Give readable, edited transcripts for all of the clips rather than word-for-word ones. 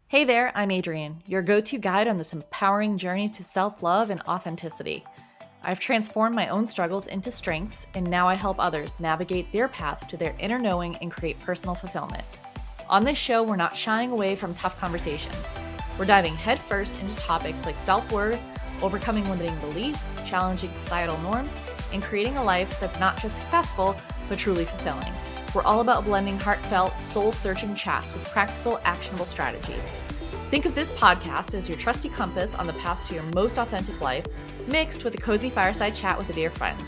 Hey there, I'm Adrienne, your go-to guide on this empowering journey to self-love and authenticity. I've transformed my own struggles into strengths, and now I help others navigate their path to their inner knowing and create personal fulfillment. On this show, we're not shying away from tough conversations. We're diving headfirst into topics like self-worth, overcoming limiting beliefs, challenging societal norms, and creating a life that's not just successful, but truly fulfilling. We're all about blending heartfelt, soul-searching chats with practical, actionable strategies. Think of this podcast as your trusty compass on the path to your most authentic life, mixed with a cozy fireside chat with a dear friend.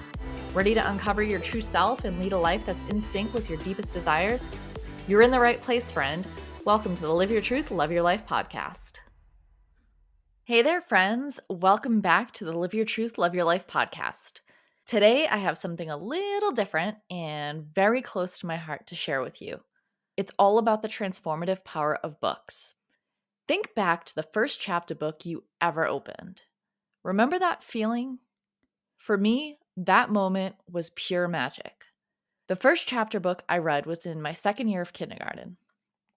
Ready to uncover your true self and lead a life that's in sync with your deepest desires? You're in the right place, friend. Welcome to the Live Your Truth, Love Your Life podcast. Hey there, friends. Welcome back to the Live Your Truth, Love Your Life podcast. Today, I have something a little different and very close to my heart to share with you. It's all about the transformative power of books. Think back to the first chapter book you ever opened. Remember that feeling? For me, that moment was pure magic. The first chapter book I read was in my second year of kindergarten.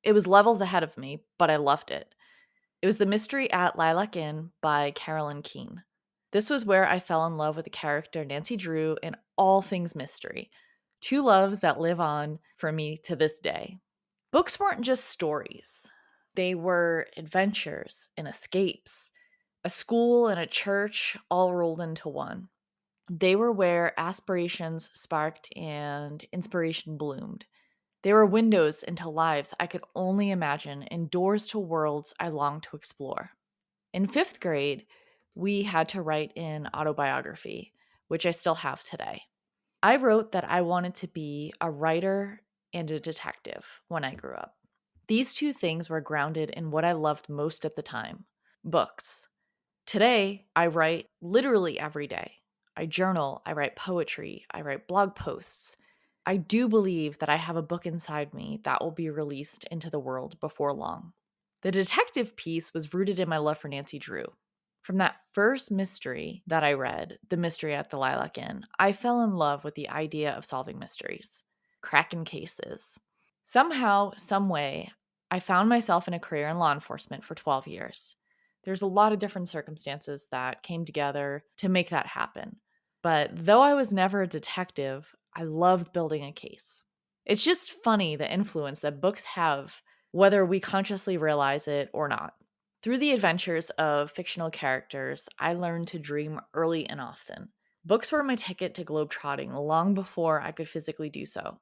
It was levels ahead of me, but I loved it. It was The Mystery at Lilac Inn by Carolyn Keene. This was where I fell in love with the character Nancy Drew and all things mystery, two loves that live on for me to this day. Books weren't just stories. They were adventures and escapes, a school and a church all rolled into one. They were where aspirations sparked and inspiration bloomed. They were windows into lives I could only imagine and doors to worlds I longed to explore. In fifth grade, we had to write an autobiography, which I still have today. I wrote that I wanted to be a writer and a detective when I grew up. These two things were grounded in what I loved most at the time, books. Today, I write literally every day. I journal, I write poetry, I write blog posts. I do believe that I have a book inside me that will be released into the world before long. The detective piece was rooted in my love for Nancy Drew. From that first mystery that I read, The Mystery at the Lilac Inn, I fell in love with the idea of solving mysteries, cracking cases. Somehow, some way, I found myself in a career in law enforcement for 12 years. There's a lot of different circumstances that came together to make that happen. But though I was never a detective, I loved building a case. It's just funny the influence that books have, whether we consciously realize it or not. Through the adventures of fictional characters, I learned to dream early and often. Books were my ticket to globetrotting long before I could physically do so,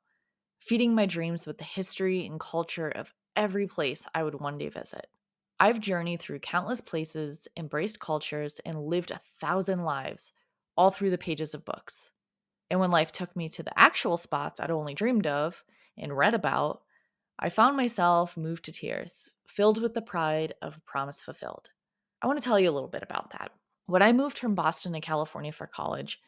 feeding my dreams with the history and culture of every place I would one day visit. I've journeyed through countless places, embraced cultures, and lived 1,000 lives, all through the pages of books. And when life took me to the actual spots I'd only dreamed of and read about, I found myself moved to tears, filled with the pride of a promise fulfilled. I want to tell you a little bit about that. When I moved from Boston to California for college,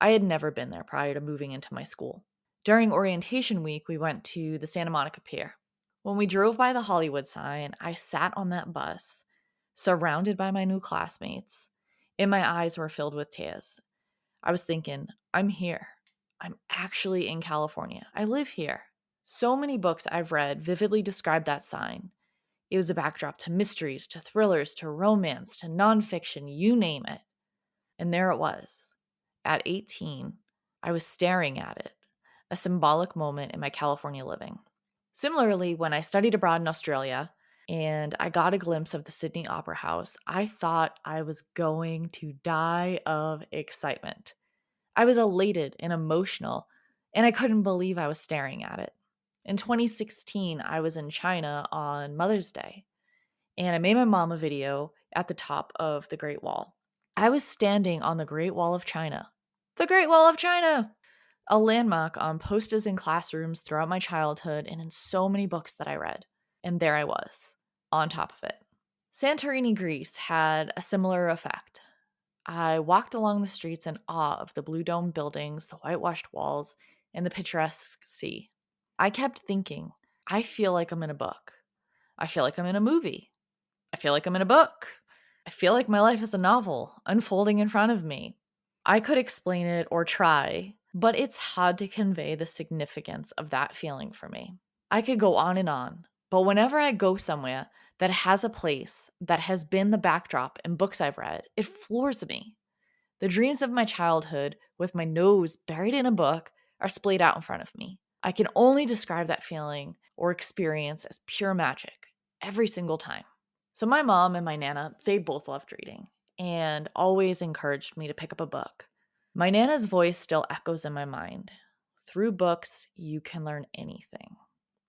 I had never been there prior to moving into my school. During orientation week, we went to the Santa Monica Pier. When we drove by the Hollywood sign, I sat on that bus, surrounded by my new classmates, and my eyes were filled with tears. I was thinking, I'm here. I'm actually in California. I live here. So many books I've read vividly describe that sign. It was a backdrop to mysteries, to thrillers, to romance, to nonfiction, you name it. And there it was. At 18, I was staring at it, a symbolic moment in my California living. Similarly, when I studied abroad in Australia and I got a glimpse of the Sydney Opera House, I thought I was going to die of excitement. I was elated and emotional, and I couldn't believe I was staring at it. In 2016, I was in China on Mother's Day, and I made my mom a video at the top of the Great Wall. I was standing on the Great Wall of China. The Great Wall of China! A landmark on posters in classrooms throughout my childhood and in so many books that I read. And there I was, on top of it. Santorini, Greece had a similar effect. I walked along the streets in awe of the blue dome buildings, the whitewashed walls, and the picturesque sea. I kept thinking, I feel like I'm in a book. I feel like I'm in a movie. I feel like I'm in a book. I feel like my life is a novel unfolding in front of me. I could explain it or try, but it's hard to convey the significance of that feeling for me. I could go on and on, but whenever I go somewhere that has a place, that has been the backdrop in books I've read, it floors me. The dreams of my childhood, with my nose buried in a book, are splayed out in front of me. I can only describe that feeling or experience as pure magic every single time. So, my mom and my Nana, they both loved reading and always encouraged me to pick up a book. My Nana's voice still echoes in my mind. Through books, you can learn anything.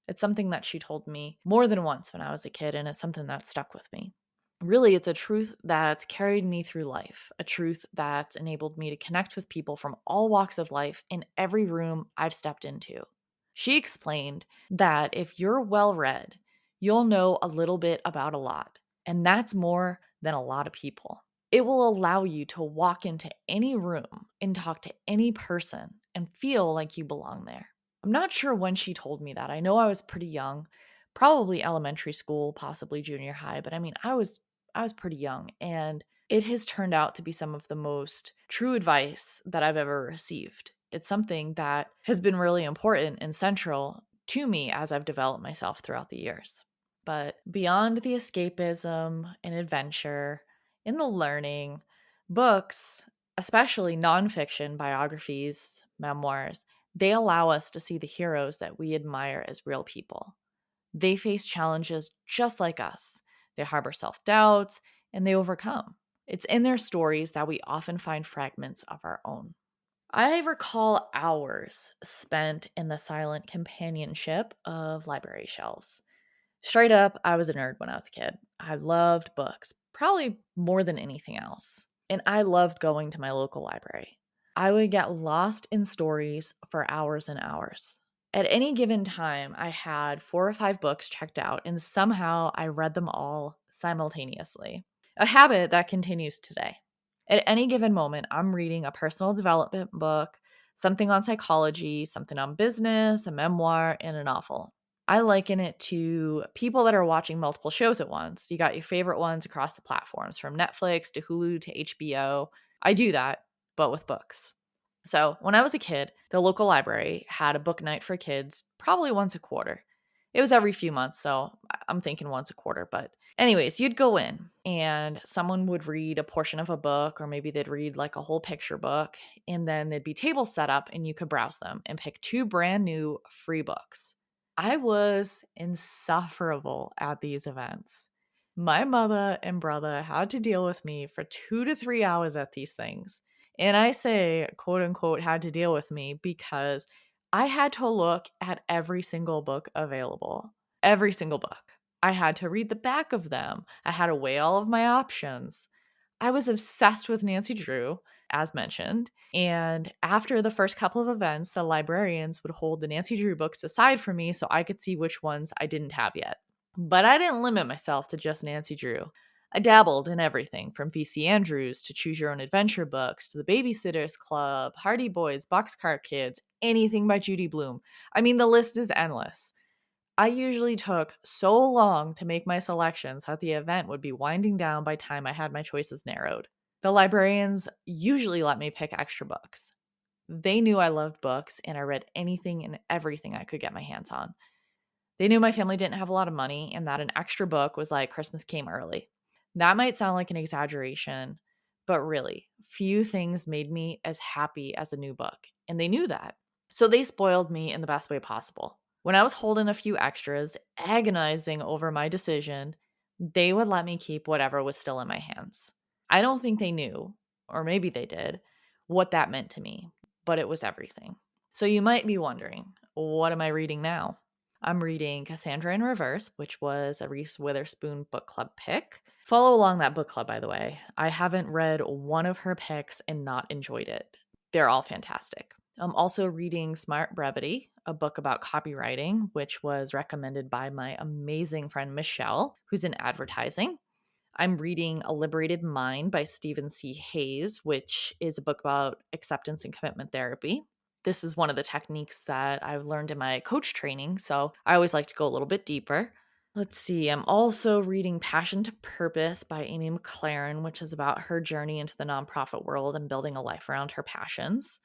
It's something that she told me more than once when I was a kid, and it's something that stuck with me. Really, it's a truth that's carried me through life, a truth that's enabled me to connect with people from all walks of life in every room I've stepped into. She explained that if you're well read, you'll know a little bit about a lot, and that's more than a lot of people. It will allow you to walk into any room and talk to any person and feel like you belong there. I'm not sure when she told me that. I know I was pretty young, probably elementary school, possibly junior high, but I mean, I was pretty young, and it has turned out to be some of the most true advice that I've ever received. It's something that has been really important and central to me as I've developed myself throughout the years. But beyond the escapism and adventure, in the learning, books, especially nonfiction biographies, memoirs, they allow us to see the heroes that we admire as real people. They face challenges just like us. They harbor self doubts and they overcome. It's in their stories that we often find fragments of our own. I recall hours spent in the silent companionship of library shelves. Straight up, I was a nerd when I was a kid. I loved books, probably more than anything else. And I loved going to my local library. I would get lost in stories for hours and hours. At any given time, I had 4 or 5 books checked out, and somehow I read them all simultaneously. A habit that continues today. At any given moment, I'm reading a personal development book, something on psychology, something on business, a memoir, and a novel. I liken it to people that are watching multiple shows at once. You got your favorite ones across the platforms, from Netflix to Hulu to HBO. I do that, but with books. So, when I was a kid, the local library had a book night for kids probably once a quarter. It was every few months, so I'm thinking once a quarter. But, anyways, you'd go in and someone would read a portion of a book, or maybe they'd read like a whole picture book, and then there'd be tables set up and you could browse them and pick 2 brand new free books. I was insufferable at these events. My mother and brother had to deal with me for 2 to 3 hours at these things. And I say, quote unquote, had to deal with me because I had to look at every single book available. Every single book. I had to read the back of them. I had to weigh all of my options. I was obsessed with Nancy Drew, as mentioned. And after the first couple of events, the librarians would hold the Nancy Drew books aside for me so I could see which ones I didn't have yet. But I didn't limit myself to just Nancy Drew. I dabbled in everything from VC Andrews to Choose Your Own Adventure books to the Babysitter's Club, Hardy Boys, Boxcar Kids, anything by Judy Blume. I mean, the list is endless. I usually took so long to make my selections that the event would be winding down by time I had my choices narrowed. The librarians usually let me pick extra books. They knew I loved books and I read anything and everything I could get my hands on. They knew my family didn't have a lot of money and that an extra book was like Christmas came early. That might sound like an exaggeration, but really, few things made me as happy as a new book, and they knew that. So they spoiled me in the best way possible. When I was holding a few extras, agonizing over my decision, they would let me keep whatever was still in my hands. I don't think they knew, or maybe they did, what that meant to me, but it was everything. So you might be wondering, what am I reading now? I'm reading Cassandra in Reverse, which was a Reese Witherspoon book club pick. Follow along that book club, by the way. I haven't read one of her picks and not enjoyed it. They're all fantastic. I'm also reading Smart Brevity, a book about copywriting, which was recommended by my amazing friend Michelle, who's in advertising. I'm reading A Liberated Mind by Stephen C. Hayes, which is a book about acceptance and commitment therapy. This is one of the techniques that I've learned in my coach training, so I always like to go a little bit deeper. Let's see, I'm also reading Passion to Purpose by Amy McLaren, which is about her journey into the nonprofit world and building a life around her passions.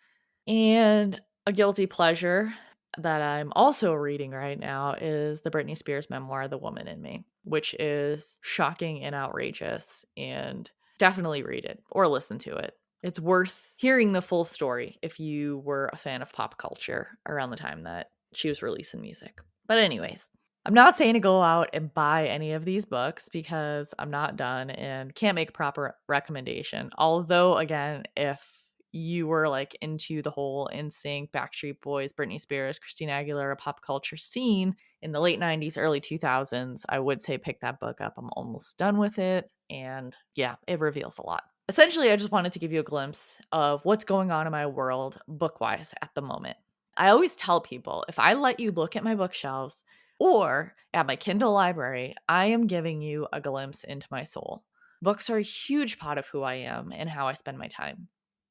And a guilty pleasure, that I'm also reading right now is the Britney Spears memoir, The Woman in Me, which is shocking and outrageous, and definitely read it or listen to it. It's worth hearing the full story if you were a fan of pop culture around the time that she was releasing music. But anyways, I'm not saying to go out and buy any of these books because I'm not done and can't make a proper recommendation. Although, again, if you were like into the whole NSYNC, Backstreet Boys, Britney Spears, Christina Aguilera pop culture scene in the late 90s, early 2000s, I would say pick that book up. I'm almost done with it. And yeah, it reveals a lot. Essentially, I just wanted to give you a glimpse of what's going on in my world book-wise at the moment. I always tell people, if I let you look at my bookshelves or at my Kindle library, I am giving you a glimpse into my soul. Books are a huge part of who I am and how I spend my time.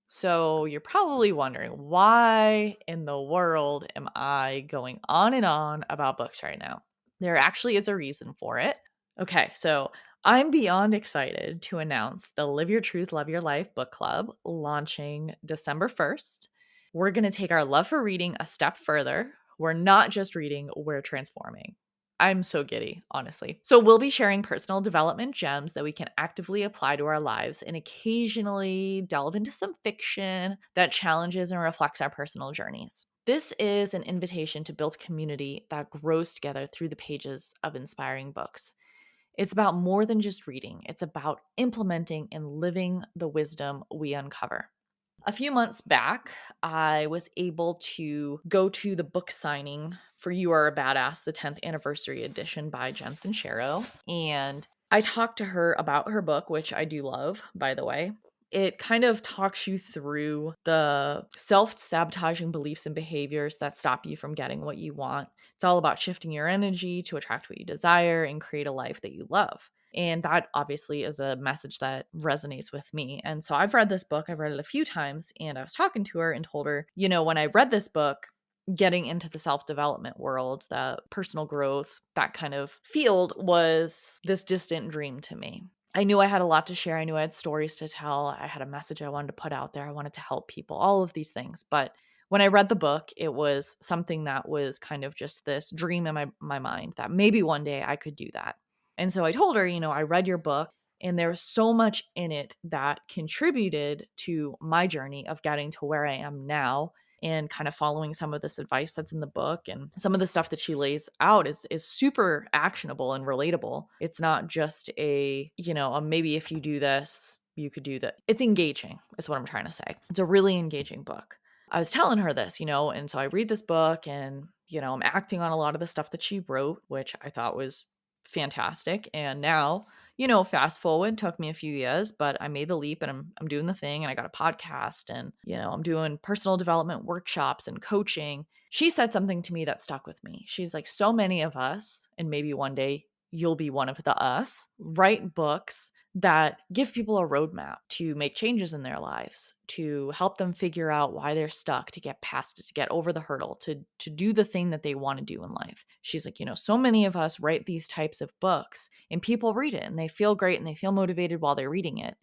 So you're probably wondering, why in the world am I going on and on about books right now? There actually is a reason for it. Okay, so I'm beyond excited to announce the Live Your Truth, Love Your Life book club launching December 1st. We're going to take our love for reading a step further. We're not just reading, we're transforming. I'm so giddy, honestly. So, we'll be sharing personal development gems that we can actively apply to our lives and occasionally delve into some fiction that challenges and reflects our personal journeys. This is an invitation to build community that grows together through the pages of inspiring books. It's about more than just reading, it's about implementing and living the wisdom we uncover. A few months back, I was able to go to the book signing for You Are a Badass, the 10th anniversary edition by Jen Sincero. And I talked to her about her book, which I do love, by the way. It kind of talks you through the self-sabotaging beliefs and behaviors that stop you from getting what you want. It's all about shifting your energy to attract what you desire and create a life that you love. And that obviously is a message that resonates with me. And so I've read this book, I've read it a few times, and I was talking to her and told her, when I read this book, getting into the self development world, the personal growth, that kind of field was this distant dream to me. I knew I had a lot to share. I knew I had stories to tell. I had a message I wanted to put out there. I wanted to help people, all of these things. But when I read the book, it was something that was kind of just this dream in my mind that maybe one day I could do that. And so I told her, I read your book and there was so much in it that contributed to my journey of getting to where I am now and kind of following some of this advice that's in the book, and some of the stuff that she lays out is super actionable and relatable. It's not just a maybe if you do this, you could do that. It's engaging, is what I'm trying to say. It's a really engaging book. I was telling her this, and so I read this book and, I'm acting on a lot of the stuff that she wrote, which I thought was fantastic. And now, fast forward, took me a few years, but I made the leap and I'm doing the thing, and I got a podcast, and, I'm doing personal development workshops and coaching. She said something to me that stuck with me. She's like, so many of us, and maybe one day you'll be one of the us, write books that give people a roadmap to make changes in their lives, to help them figure out why they're stuck, to get past it, to get over the hurdle, to do the thing that they want to do in life. She's like, so many of us write these types of books and people read it and they feel great and they feel motivated while they're reading it.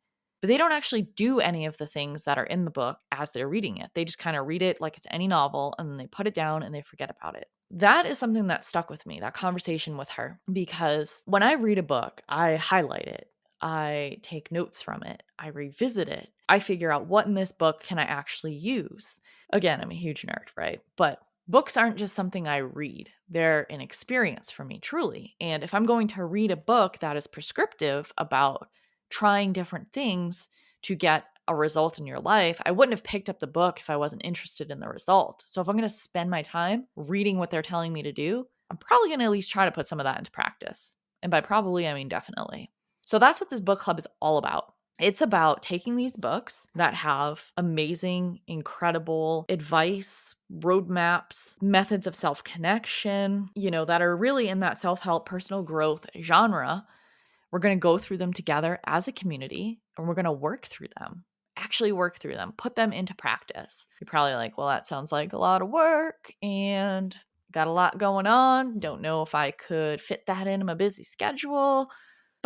But they don't actually do any of the things that are in the book as they're reading it. They just kind of read it like it's any novel and then they put it down and they forget about it. That is something that stuck with me, that conversation with her, because when I read a book, I highlight it. I take notes from it. I revisit it. I figure out what in this book can I actually use. Again, I'm a huge nerd, right? But books aren't just something I read. They're an experience for me, truly. And if I'm going to read a book that is prescriptive about trying different things to get a result in your life, I wouldn't have picked up the book if I wasn't interested in the result. So if I'm going to spend my time reading what they're telling me to do, I'm probably going to at least try to put some of that into practice. And by probably, I mean definitely. So that's what this book club is all about. It's about taking these books that have amazing, incredible advice, roadmaps, methods of self-connection, that are really in that self-help, personal growth genre. We're going to go through them together as a community, and we're going to work through them. Actually work through them, put them into practice. You're probably like, well, that sounds like a lot of work and got a lot going on. Don't know if I could fit that in my busy schedule.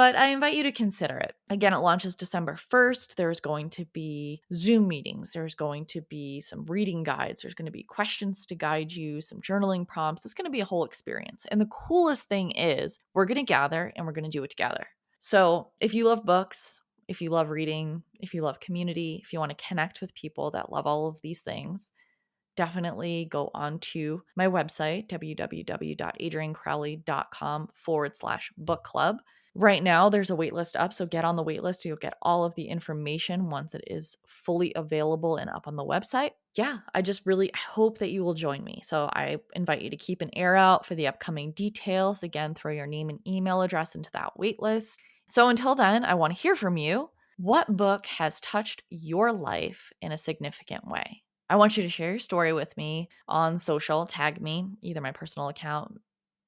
But I invite you to consider it. Again, it launches December 1st. There's going to be Zoom meetings. There's going to be some reading guides. There's going to be questions to guide you, some journaling prompts. It's going to be a whole experience. And the coolest thing is we're going to gather and we're going to do it together. So if you love books, if you love reading, if you love community, if you want to connect with people that love all of these things, definitely go on to my website, www.adriancrowley.com/book club. Right now, there's a waitlist up, so get on the waitlist. You'll get all of the information once it is fully available and up on the website. Yeah, I hope that you will join me. So I invite you to keep an ear out for the upcoming details. Again, throw your name and email address into that waitlist. So until then, I want to hear from you. What book has touched your life in a significant way? I want you to share your story with me on social. Tag me, either my personal account,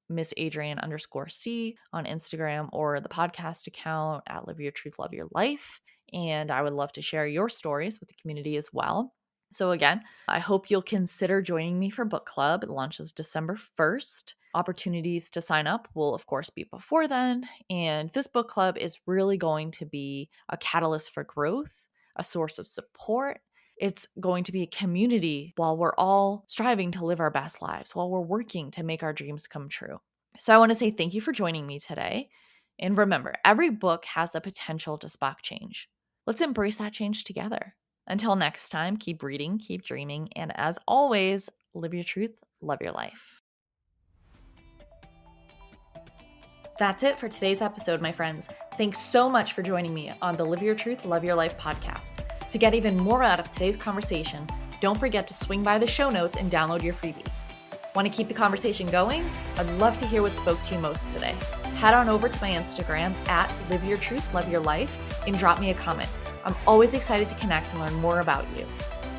Miss Adrian_C on Instagram, or the podcast account at Live Your Truth, Love Your Life. And I would love to share your stories with the community as well. So again, I hope you'll consider joining me for book club. It launches December 1st. Opportunities to sign up will, of course, be before then. And this book club is really going to be a catalyst for growth, a source of support. It's going to be a community while we're all striving to live our best lives, while we're working to make our dreams come true. So I want to say thank you for joining me today. And remember, every book has the potential to spark change. Let's embrace that change together. Until next time, keep reading, keep dreaming, and as always, live your truth, love your life. That's it for today's episode, my friends. Thanks so much for joining me on the Live Your Truth, Love Your Life podcast. To get even more out of today's conversation, don't forget to swing by the show notes and download your freebie. Want to keep the conversation going? I'd love to hear what spoke to you most today. Head on over to my Instagram at Live Your Truth, Love Your Life and drop me a comment. I'm always excited to connect and learn more about you.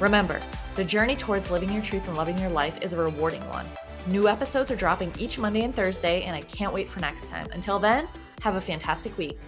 Remember, the journey towards living your truth and loving your life is a rewarding one. New episodes are dropping each Monday and Thursday, and I can't wait for next time. Until then, have a fantastic week.